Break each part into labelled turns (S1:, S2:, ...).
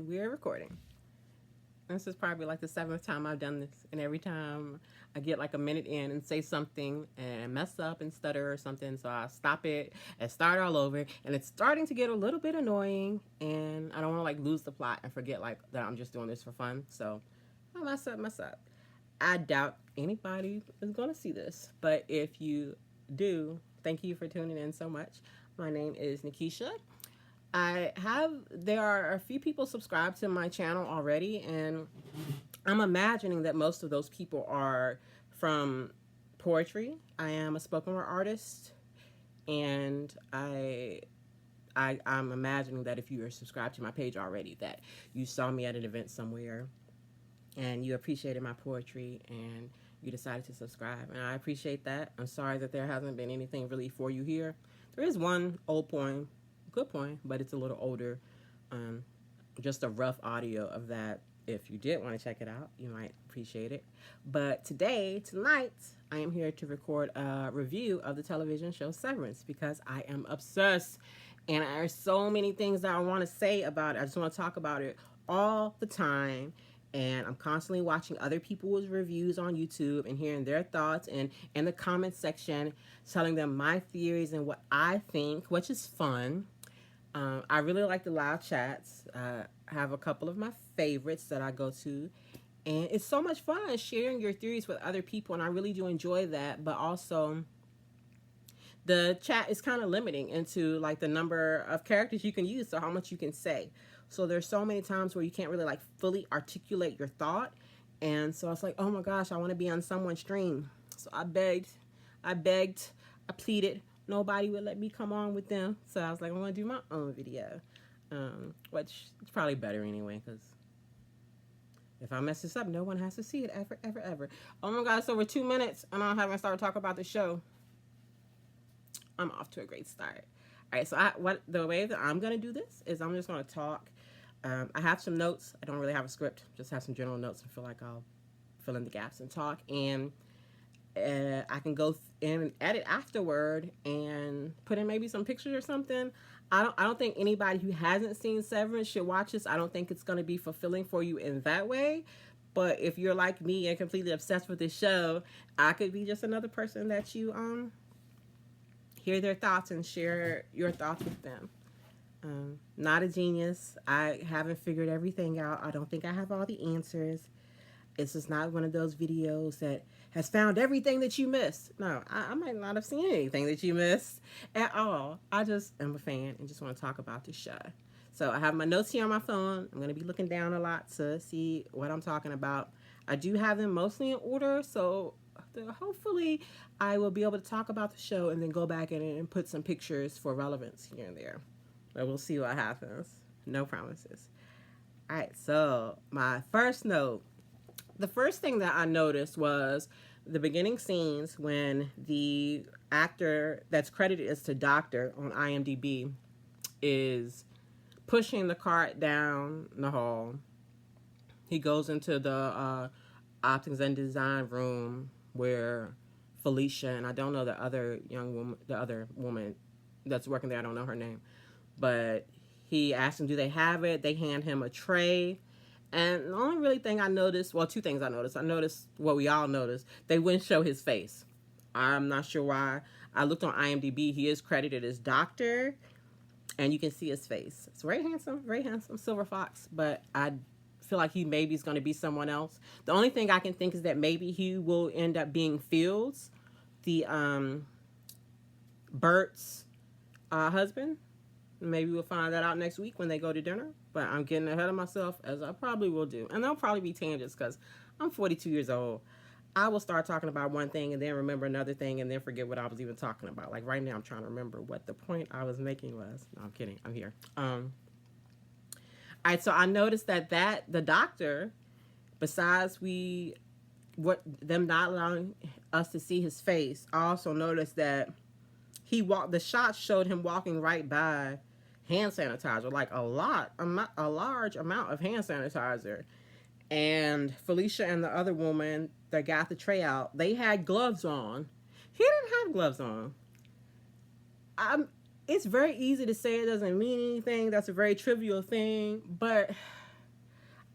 S1: we're recording. This is probably like the seventh time I've done this, and every time I get like a minute in and say something and mess up and stutter or something, so I stop it and start all over, and it's starting to get a little bit annoying, and I don't want to like lose the plot and forget like that I'm just doing this for fun. So I mess up. I doubt anybody is going to see this, but if you do, thank you for tuning in so much. My name is Nikisha. There are a few people subscribed to my channel already, and I'm imagining that most of those people are from poetry. I am a spoken word artist, and I'm imagining that if you are subscribed to my page already, that you saw me at an event somewhere and you appreciated my poetry and you decided to subscribe, and I appreciate that. I'm sorry that there hasn't been anything really for you here. There is one old poem, good poem, but it's a little older. Um, just a rough audio of that. If you did want to check it out, you might appreciate it. But tonight, I am here to record a review of the television show Severance because I am obsessed, and there are so many things that I want to say about it. I just want to talk about it all the time. And I'm constantly watching other people's reviews on YouTube and hearing their thoughts, and in the comments section telling them my theories and what I think, which is fun. I really like the live chats. I have a couple of my favorites that I go to, and it's so much fun sharing your theories with other people, and I really do enjoy that. But also, the chat is kind of limiting into like the number of characters you can use, so how much you can say. So there's so many times where you can't really like fully articulate your thought, and so I was like, oh my gosh, I want to be on someone's stream. So I begged, I pleaded. Nobody would let me come on with them, so I was like, I'm gonna do my own video, which is probably better anyway, because if I mess this up, no one has to see it ever. Oh my god, it's over 2 minutes, and I haven't started talking about the show. I'm off to a great start. All right, so the way that I'm gonna do this is I'm just gonna talk. I have some notes. I don't really have a script. Just have some general notes. I feel like I'll fill in the gaps and talk, and I can go in and edit afterward and put in maybe some pictures or something. I don't think anybody who hasn't seen Severance should watch this. I don't think it's going to be fulfilling for you in that way. But if you're like me and completely obsessed with this show, I could be just another person that you hear their thoughts and share your thoughts with them. Not a genius. I haven't figured everything out. I don't think I have all the answers. It's just not one of those videos that has found everything that you missed. No, I might not have seen anything that you missed at all. I just am a fan and just want to talk about the show. So I have my notes here on my phone. I'm going to be looking down a lot to see what I'm talking about. I do have them mostly in order, so hopefully I will be able to talk about the show and then go back in and put some pictures for relevance here and there. But we'll see what happens. No promises. All right, so my first note. The first thing that I noticed was the beginning scenes when the actor that's credited as the doctor on IMDb is pushing the cart down the hall. He goes into the optics and design room where Felicia, and I don't know the other woman that's working there, I don't know her name, but he asks them, do they have it? They hand him a tray. And the only really thing I noticed, well, two things I noticed. I noticed what we all noticed. They wouldn't show his face. I'm not sure why. I looked on IMDb. He is credited as Doctor, and you can see his face. It's very handsome, silver fox. But I feel like he maybe is going to be someone else. The only thing I can think is that maybe he will end up being Fields, the Bert's husband. Maybe we'll find that out next week when they go to dinner. But I'm getting ahead of myself, as I probably will do. And there'll probably be tangents because I'm 42 years old. I will start talking about one thing and then remember another thing and then forget what I was even talking about. Like right now, I'm trying to remember what the point I was making was. No, I'm kidding. I'm here. All right, so I noticed that the doctor, besides them not allowing us to see his face, I also noticed that the shot showed him walking right by hand sanitizer, like a large amount of hand sanitizer. And Felicia and the other woman that got the tray out, they had gloves on. He didn't have gloves on. It's very easy to say it doesn't mean anything. That's a very trivial thing, but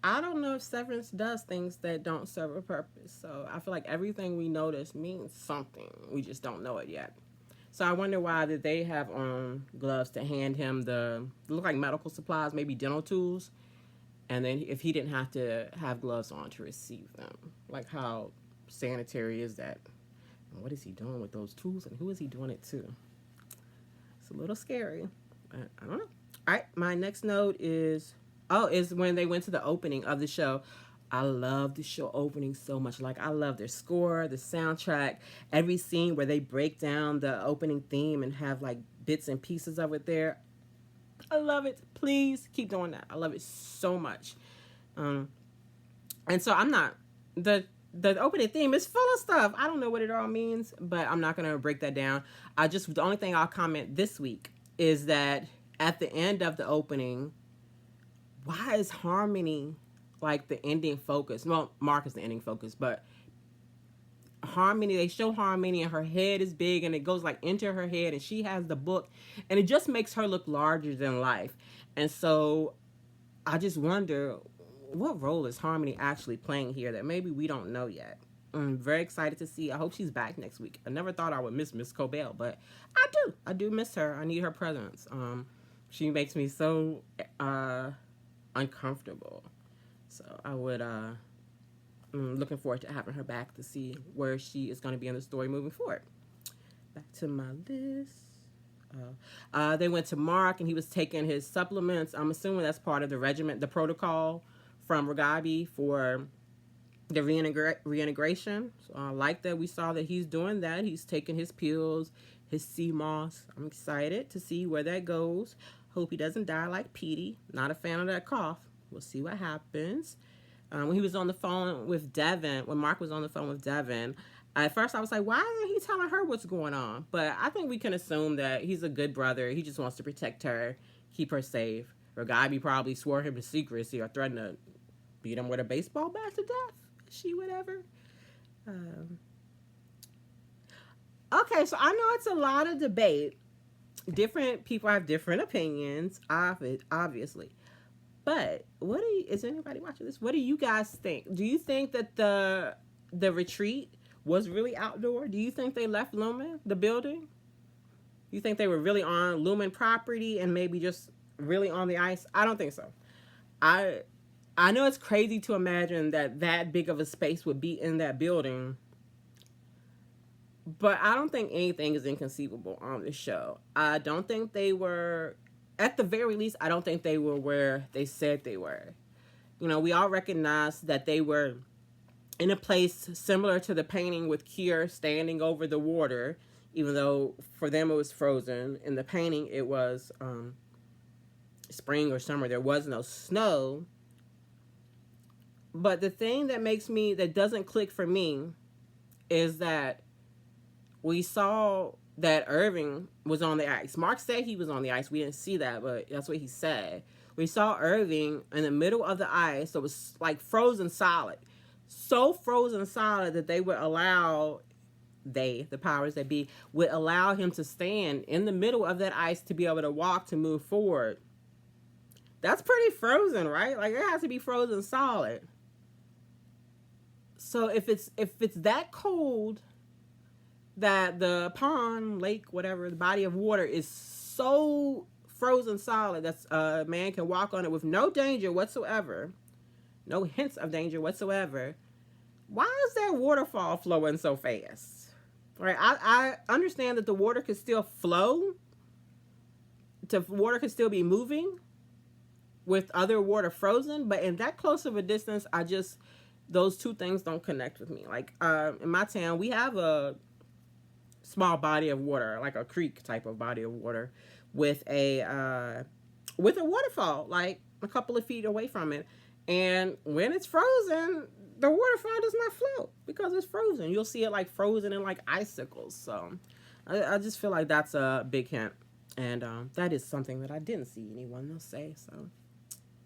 S1: I don't know if Severance does things that don't serve a purpose. So I feel like everything we notice means something. We just don't know it yet. So I wonder why did they have on gloves to hand him the look like medical supplies, maybe dental tools, and then if he didn't have to have gloves on to receive them, like how sanitary is that? And what is he doing with those tools, and who is he doing it to? It's a little scary, but I don't know. All right, my next note is when they went to the opening of the show. I love the show opening so much. Like, I love their score, the soundtrack, every scene where they break down the opening theme and have like bits and pieces of it there. I love it. Please keep doing that. I love it so much. And so I'm not the opening theme is full of stuff. I don't know what it all means, but I'm not gonna break that down. The only thing I'll comment this week is that at the end of the opening, why is Harmony like the ending focus? Well, Mark is the ending focus, but Harmony, they show Harmony and her head is big and it goes like into her head and she has the book and it just makes her look larger than life. And so I just wonder, what role is Harmony actually playing here that maybe we don't know yet? I'm very excited to see. I hope she's back next week. I never thought I would miss Miss Cobell, but I do. I do miss her. I need her presence. She makes me so uncomfortable. So I would looking forward to having her back to see where she is going to be in the story moving forward. Back to my list. They went to Mark and he was taking his supplements. I'm assuming that's part of the regiment, the protocol from Ragabi for the reintegration. So I like that we saw that he's doing that. He's taking his pills, his sea moss. I'm excited to see where that goes. Hope he doesn't die like Petey. Not a fan of that cough. We'll see what happens. When he was on the phone with Devin, when Mark was on the phone with Devin, at first I was like, why isn't he telling her what's going on? But I think we can assume that he's a good brother. He just wants to protect her, keep her safe. Ragabi probably swore him to secrecy or threatened to beat him with a baseball bat to death. She whatever. Okay, so I know it's a lot of debate. Different people have different opinions, obviously. But is anybody watching this? What do you guys think? Do you think that the retreat was really outdoor? Do you think they left Lumen, the building? You think they were really on Lumen property and maybe just really on the ice? I don't think so. I know it's crazy to imagine that big of a space would be in that building, but I don't think anything is inconceivable on this show. I don't think they were, at the very least, I don't think they were where they said they were. You know, we all recognize that they were in a place similar to the painting with Kier standing over the water, even though for them it was frozen. In the painting, it was spring or summer. There was no snow. But the thing that doesn't click for me is that we saw that Irving was on the ice. Mark said he was on the ice. We didn't see that, but that's what he said. We saw Irving in the middle of the ice. So it was like frozen solid. So frozen solid that they would allow, the powers that be, would allow him to stand in the middle of that ice to be able to walk, to move forward. That's pretty frozen, right? Like, it has to be frozen solid. So if it's that cold that the pond, lake, whatever, the body of water is so frozen solid that a man can walk on it with no danger whatsoever, no hints of danger whatsoever, why is that waterfall flowing so fast? Right? I understand that the water could still flow, the water could still be moving with other water frozen, but in that close of a distance, those two things don't connect with me. Like, in my town, we have a small body of water, like a creek type of body of water, with a waterfall, like a couple of feet away from it. And when it's frozen, the waterfall does not float because it's frozen. You'll see it like frozen in like icicles. So I just feel like that's a big hint. And that is something that I didn't see anyone else say. So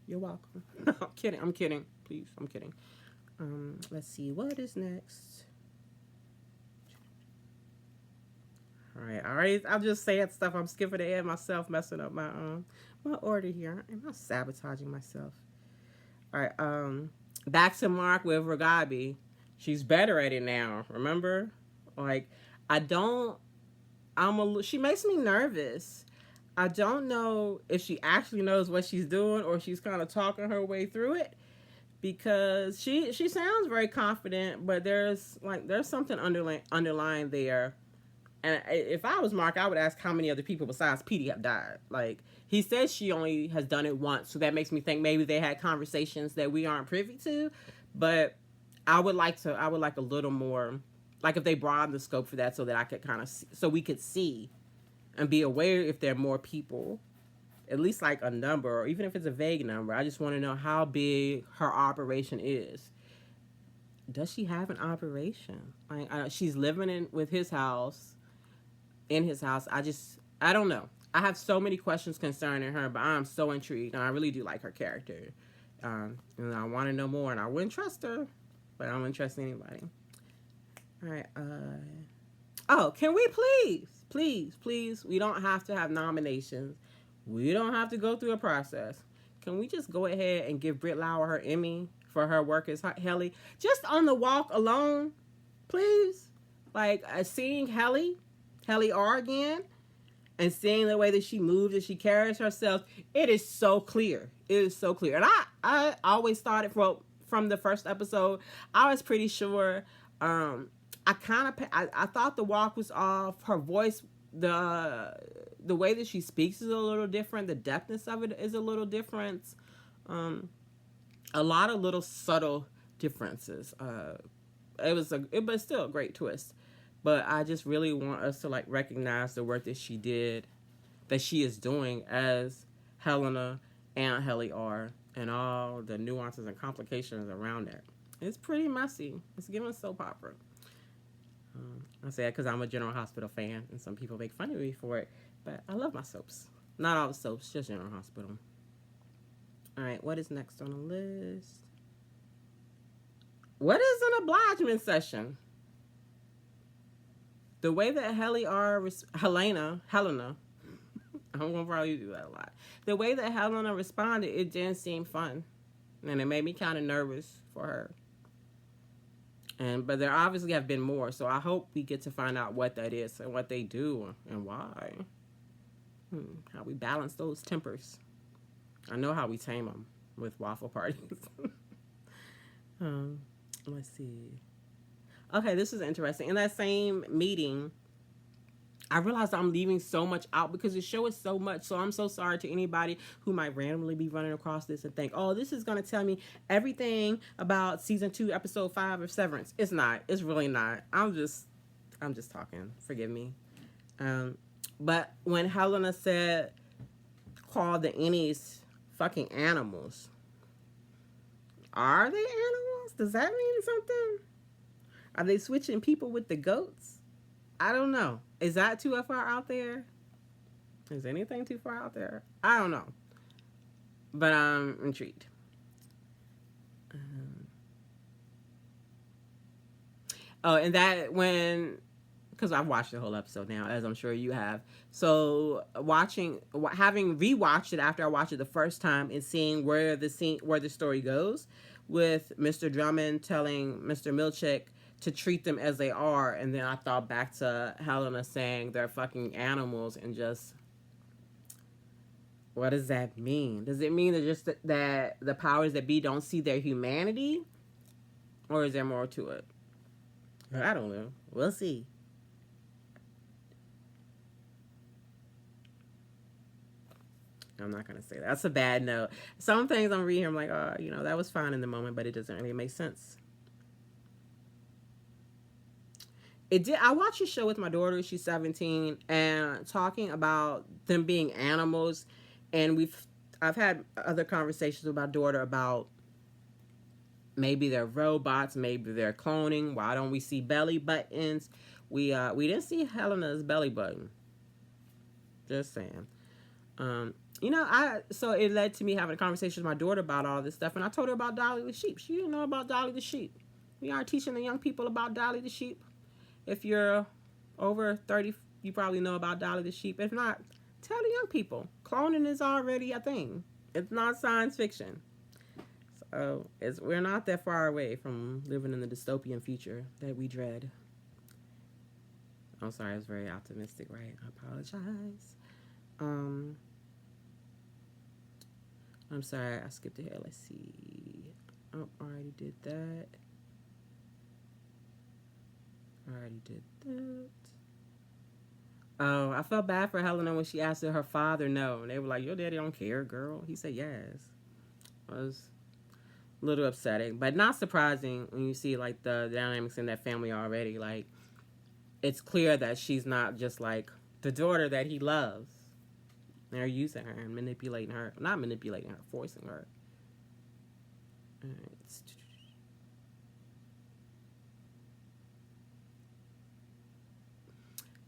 S1: you're welcome. I'm kidding. Please, I'm kidding. Let's see, what is next? All right. I'm just saying stuff. I'm skipping ahead myself, messing up my order here. Am I sabotaging myself? All right. Back to Mark with Ragabi. She's better at it now. Remember, like I don't. She makes me nervous. I don't know if she actually knows what she's doing or she's kind of talking her way through it because she sounds very confident, but there's something underlying there. And if I was Mark, I would ask how many other people besides Petey have died. Like he says, she only has done it once, so that makes me think maybe they had conversations that we aren't privy to. But I would like a little more, like if they broaden the scope for that, so that I could kind of so we could see and be aware if there are more people, at least like a number, or even if it's a vague number. I just want to know how big her operation is. Does she have an operation? Like she's living in his house. I don't know. I have so many questions concerning her, but I'm so intrigued, and I really do like her character. And I want to know more, and I wouldn't trust her, but I wouldn't trust anybody. All right. Oh, can we please, we don't have to have nominations. We don't have to go through a process. Can we just go ahead and give Britt Lauer her Emmy for her work as Helly? Just on the walk alone, please. Like, seeing Helly R again, and seeing the way that she moves and she carries herself, it is so clear. It is so clear. And I always thought it from the first episode. I was pretty sure. I thought the walk was off. Her voice, the way that she speaks is a little different. The depthness of it is a little different. A lot of little subtle differences. It was still a great twist. But I just really want us to like recognize the work that she did, that she is doing as Helena and Helly R, and all the nuances and complications around that. It's pretty messy. It's giving soap opera. I say that because I'm a General Hospital fan, and some people make fun of me for it, but I love my soaps. Not all the soaps, just General Hospital. All right, what is next on the list? What is an obligement session? The way that Helena, I'm going to probably do that a lot. The way that Helena responded, it didn't seem fun. And it made me kind of nervous for her. But there obviously have been more, so I hope we get to find out what that is and what they do and why. How we balance those tempers. I know how we tame them with waffle parties. Let's see. Okay, this is interesting. In that same meeting, I realized I'm leaving so much out because the show is so much. So I'm so sorry to anybody who might randomly be running across this and think, oh, this is going to tell me everything about season 2, episode 5 of Severance. It's not. It's really not. I'm just talking. Forgive me. But when Helena said, call the innies fucking animals, are they animals? Does that mean something? Are they switching people with the goats? I don't know. Is that too far out there? Is anything too far out there? I don't know. But I'm intrigued. And that because I've watched the whole episode now, as I'm sure you have. So having rewatched it after I watched it the first time and seeing where the story goes, with Mr. Drummond telling Mr. Milchick to treat them as they are, and then I thought back to Helena saying they're fucking animals, and just, what does that mean? Does it mean that the powers that be don't see their humanity, or is there more to it? I don't know. We'll see. I'm not going to say that. That's a bad note. Some things I'm reading, I'm like, oh, that was fine in the moment, but it doesn't really make sense. It did. I watched a show with my daughter. She's 17, and talking about them being animals, and I've had other conversations with my daughter about maybe they're robots, maybe they're cloning. Why don't we see belly buttons? We didn't see Helena's belly button. Just saying. So it led to me having a conversation with my daughter about all this stuff, and I told her about Dolly the sheep. She didn't know about Dolly the sheep. We aren't teaching the young people about Dolly the sheep. If you're over 30, you probably know about Dolly the sheep. If not, tell the young people. Cloning is already a thing. It's not science fiction. Oh, we're not that far away from living in the dystopian future that we dread. I'm sorry, I was very optimistic, right? I apologize. Um, I'm sorry, I skipped ahead. Let's see. Oh, already did that. Already did that. Oh, I felt bad for Helena when she asked her father no. And they were like, your daddy don't care, girl. He said yes. It was a little upsetting, but not surprising when you see like the dynamics in that family already. Like, it's clear that she's not just like the daughter that he loves. They're using her and manipulating her. Not manipulating her, forcing her. All right.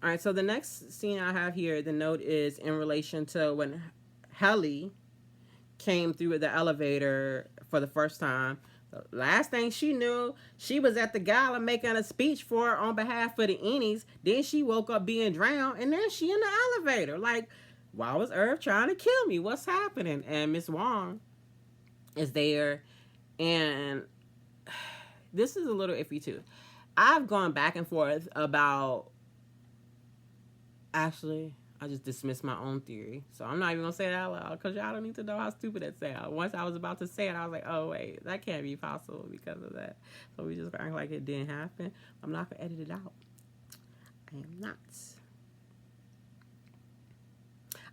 S1: All right, so the next scene I have here, the note is in relation to when Helly came through the elevator for the first time. The last thing she knew, she was at the gala making a speech for on behalf of the Ennies. Then she woke up being drowned, and then she in the elevator. Like, why was Irv trying to kill me? What's happening? And Miss Wong is there, and this is a little iffy too. I've gone back and forth about. Actually, I just dismissed my own theory. So I'm not even going to say it out loud because y'all don't need to know how stupid it sounds. Once I was about to say it, I was like, oh, wait, that can't be possible because of that. So we just act like it didn't happen. I'm not going to edit it out. I am not.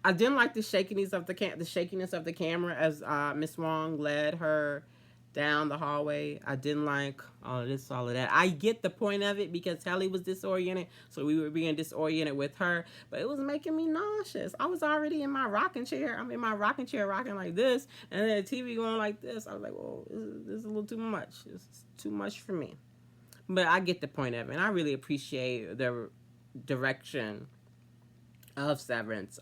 S1: I didn't like the shakiness of the camera as Miss Wong led her down the hallway. I didn't like all of this, all of that. I get the point of it because Helly was disoriented, so we were being disoriented with her, but it was making me nauseous. I was already in my rocking chair. I'm in my rocking chair rocking like this, and then the TV going like this. I was like, whoa, this is a little too much. It's too much for me. But I get the point of it, and I really appreciate the direction of Severance.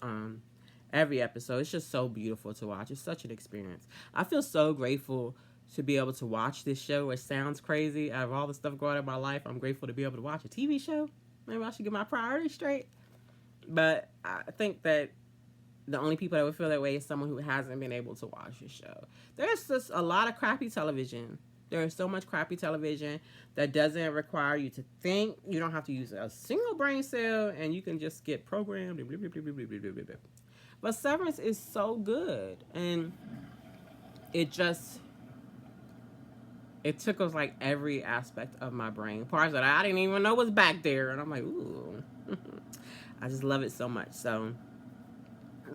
S1: Every episode, it's just so beautiful to watch. It's such an experience. I feel so grateful to be able to watch this show. It sounds crazy. Out of all the stuff going on in my life, I'm grateful to be able to watch a TV show. Maybe I should get my priorities straight. But I think that the only people that would feel that way is someone who hasn't been able to watch the show. There's just a lot of crappy television. There is so much crappy television that doesn't require you to think. You don't have to use a single brain cell, and you can just get programmed. But Severance is so good, and it tickles like every aspect of my brain. Parts that I didn't even know was back there, and I'm like, ooh. I just love it so much. So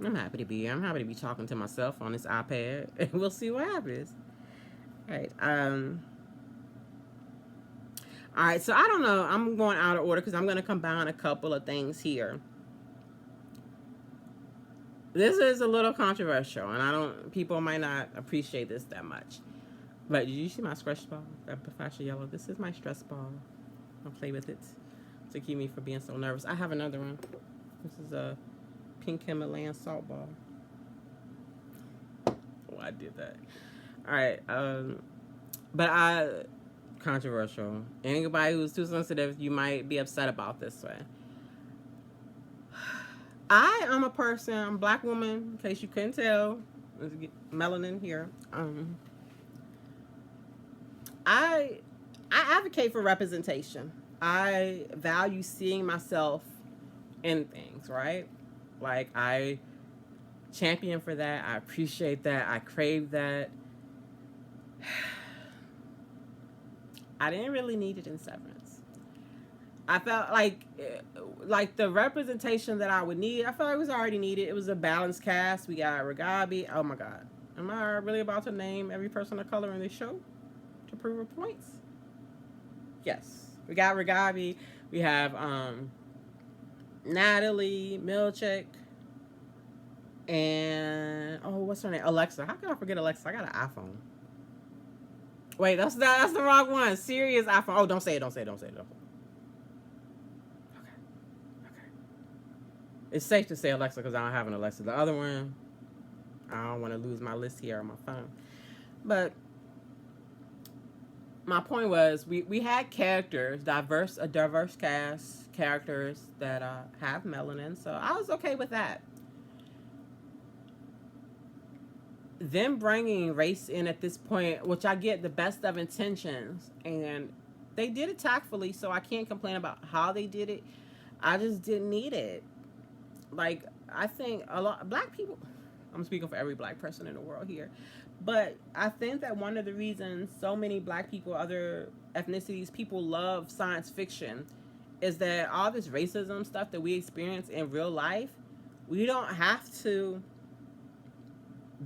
S1: I'm happy to be here. I'm happy to be talking to myself on this iPad, and we'll see what happens. All right. All right. So I don't know. I'm going out of order because I'm going to combine a couple of things here. This is a little controversial, and people might not appreciate this that much. But did you see my stress ball? That fascia yellow. This is my stress ball. I'll play with it to keep me from being so nervous. I have another one. This is a pink Himalayan salt ball. Oh, I did that. All right. Controversial. Anybody who's too sensitive, you might be upset about this one. I am a person, I'm a black woman, in case you couldn't tell. Let's get melanin here. I advocate for representation. I value seeing myself in things, right? Like, I champion for that. I appreciate that. I crave that. I didn't really need it in Severance. I felt like the representation that I would need, I felt like it was already needed. It was a balanced cast. We got Ragabi. Oh my God. Am I really about to name every person of color in this show to prove a point? Yes. We got Ragabi. We have Natalie, Milchick, and what's her name? Alexa. How can I forget Alexa? I got an iPhone. Wait, that's the wrong one. Serious iPhone. Oh, don't say it. It's safe to say Alexa because I don't have an Alexa. The other one, I don't want to lose my list here on my phone. But my point was, we had characters, a diverse cast, characters that have melanin, so I was okay with that. them bringing race in at this point, which I get the best of intentions, and they did it tactfully, so I can't complain about how they did it. I just didn't need it. Like, I think a lot black people, I'm speaking for every black person in the world here, but I think that one of the reasons so many black people, other ethnicities, people love science fiction is that all this racism stuff that we experience in real life, we don't have to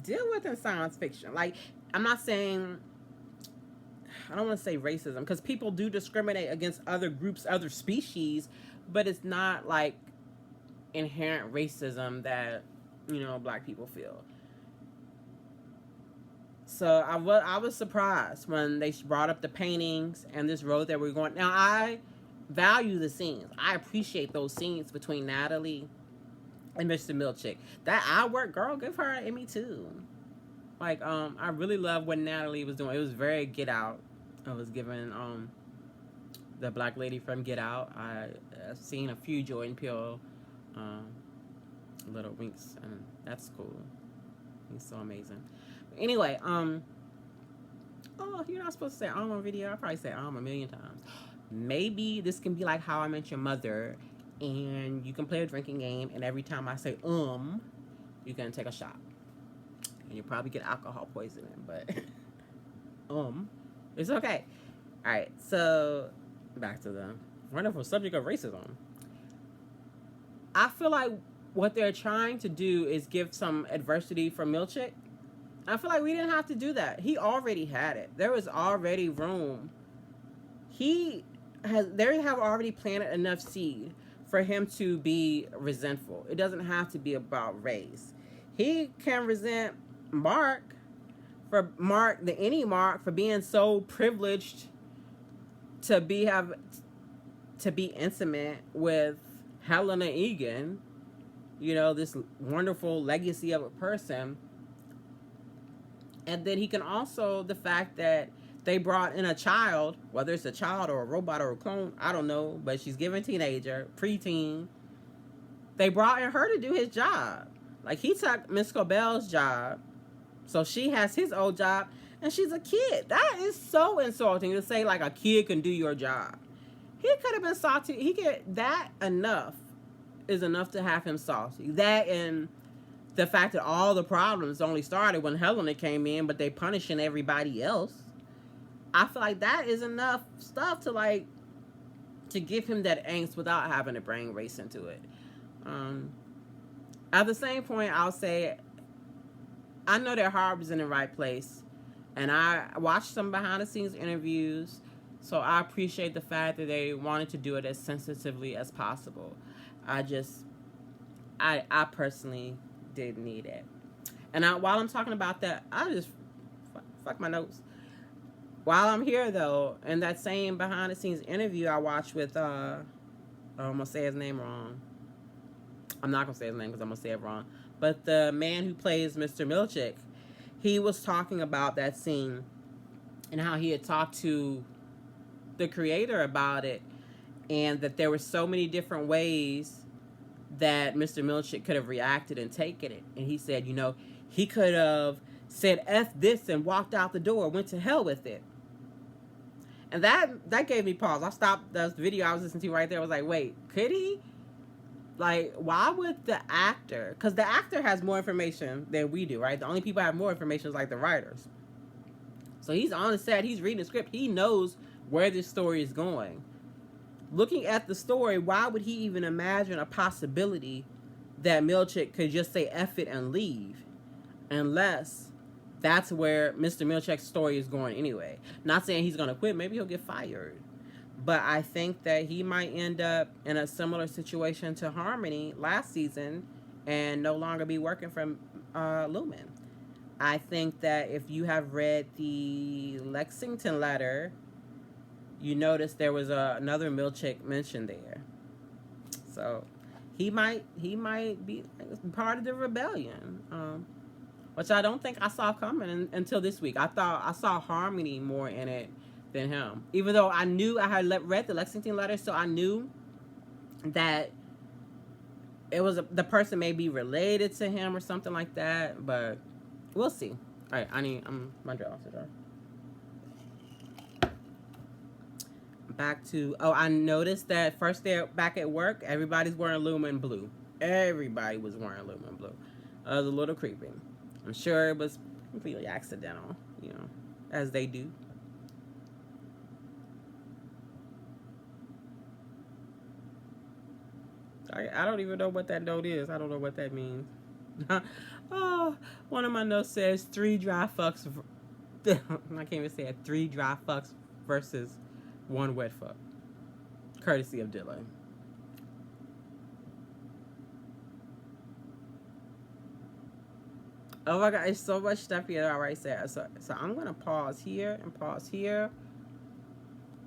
S1: deal with in science fiction. Like, I'm not saying, I don't want to say racism, because people do discriminate against other groups, other species, but it's not like inherent racism that, you know, black people feel. So I was surprised when they brought up the paintings and this road that we're going. Now, I value the scenes. I appreciate those scenes between Natalie and Mr. Milchick. That I work, girl, give her an Emmy too. Like, I really love what Natalie was doing. It was very Get Out. I was giving the black lady from Get Out. I've seen a few Jordan Peele little winks, and that's cool. He's so amazing. But anyway, oh, you're not supposed to say on video. I probably say a million times. Maybe this can be like How I Met Your Mother, and you can play a drinking game, and every time I say you're gonna take a shot, and you probably get alcohol poisoning, but it's okay. All right, so back to the wonderful subject of racism. I feel like what they're trying to do is give some adversity for Milchick. I feel like we didn't have to do that. He already had it. There was already room. They have already planted enough seed for him to be resentful. It doesn't have to be about race. He can resent Mark, for being so privileged to be intimate with Helena Egan, you know, this wonderful legacy of a person. And then he can also, the fact that they brought in a child, whether it's a child or a robot or a clone, I don't know, but she's given teenager, preteen. They brought in her to do his job. Like, he took Miss Cobell's job, so she has his old job, and she's a kid. That is so insulting to say, like, a kid can do your job. He could have been salty. That enough is enough to have him salty. That and the fact that all the problems only started when Helena came in, but they punishing everybody else. I feel like that is enough stuff to give him that angst without having to bring race into it. At the same point, I'll say, I know their heart was in the right place, and I watched some behind-the-scenes interviews, so I appreciate the fact that they wanted to do it as sensitively as possible. I personally didn't need it. And while I'm talking about that, I just fuck my notes. While I'm here, though, in that same behind-the-scenes interview I watched with, I'm going to say his name wrong. I'm not going to say his name because I'm going to say it wrong. But the man who plays Mr. Milchick, he was talking about that scene and how he had talked to the creator about it, and that there were so many different ways that Mr. Milchick could have reacted and taken it. And he said, you know, he could have said F this and walked out the door, went to hell with it. And that gave me pause. I stopped the video I was listening to right there. I was like, wait, could he? Like, why would the actor? Because the actor has more information than we do, right? The only people who have more information is like the writers. So he's on the set. He's reading the script. He knows where this story is going. Looking at the story, why would he even imagine a possibility that Milchick could just say F it and leave? Unless that's where Mr. Milchick's story is going anyway. Not saying he's going to quit. Maybe he'll get fired. But I think that he might end up in a similar situation to Harmony last season and no longer be working for Lumen. I think that if you have read the Lexington letter, you notice there was another Milchick mentioned there. So he might be part of the rebellion, which I don't think I saw coming until this week. I thought I saw Harmony more in it than him. Even though I knew I had read the Lexington letter, so I knew that it was the person may be related to him or something like that, but We'll see. All right, I'm my draw. Back to, oh, I noticed that first day back at work, everybody's wearing lumen blue. Everybody was wearing lumen blue. It was a little creepy. I'm sure it was completely accidental, you know, as they do. I don't even know what that note is. I don't know what that means. Oh, one of my notes says 3 dry fucks. I can't even say it. 3 dry fucks versus 1 wet fuck. Courtesy of Dylan. Oh my god, it's so much stuff here that I already said. So I'm gonna pause here and pause here.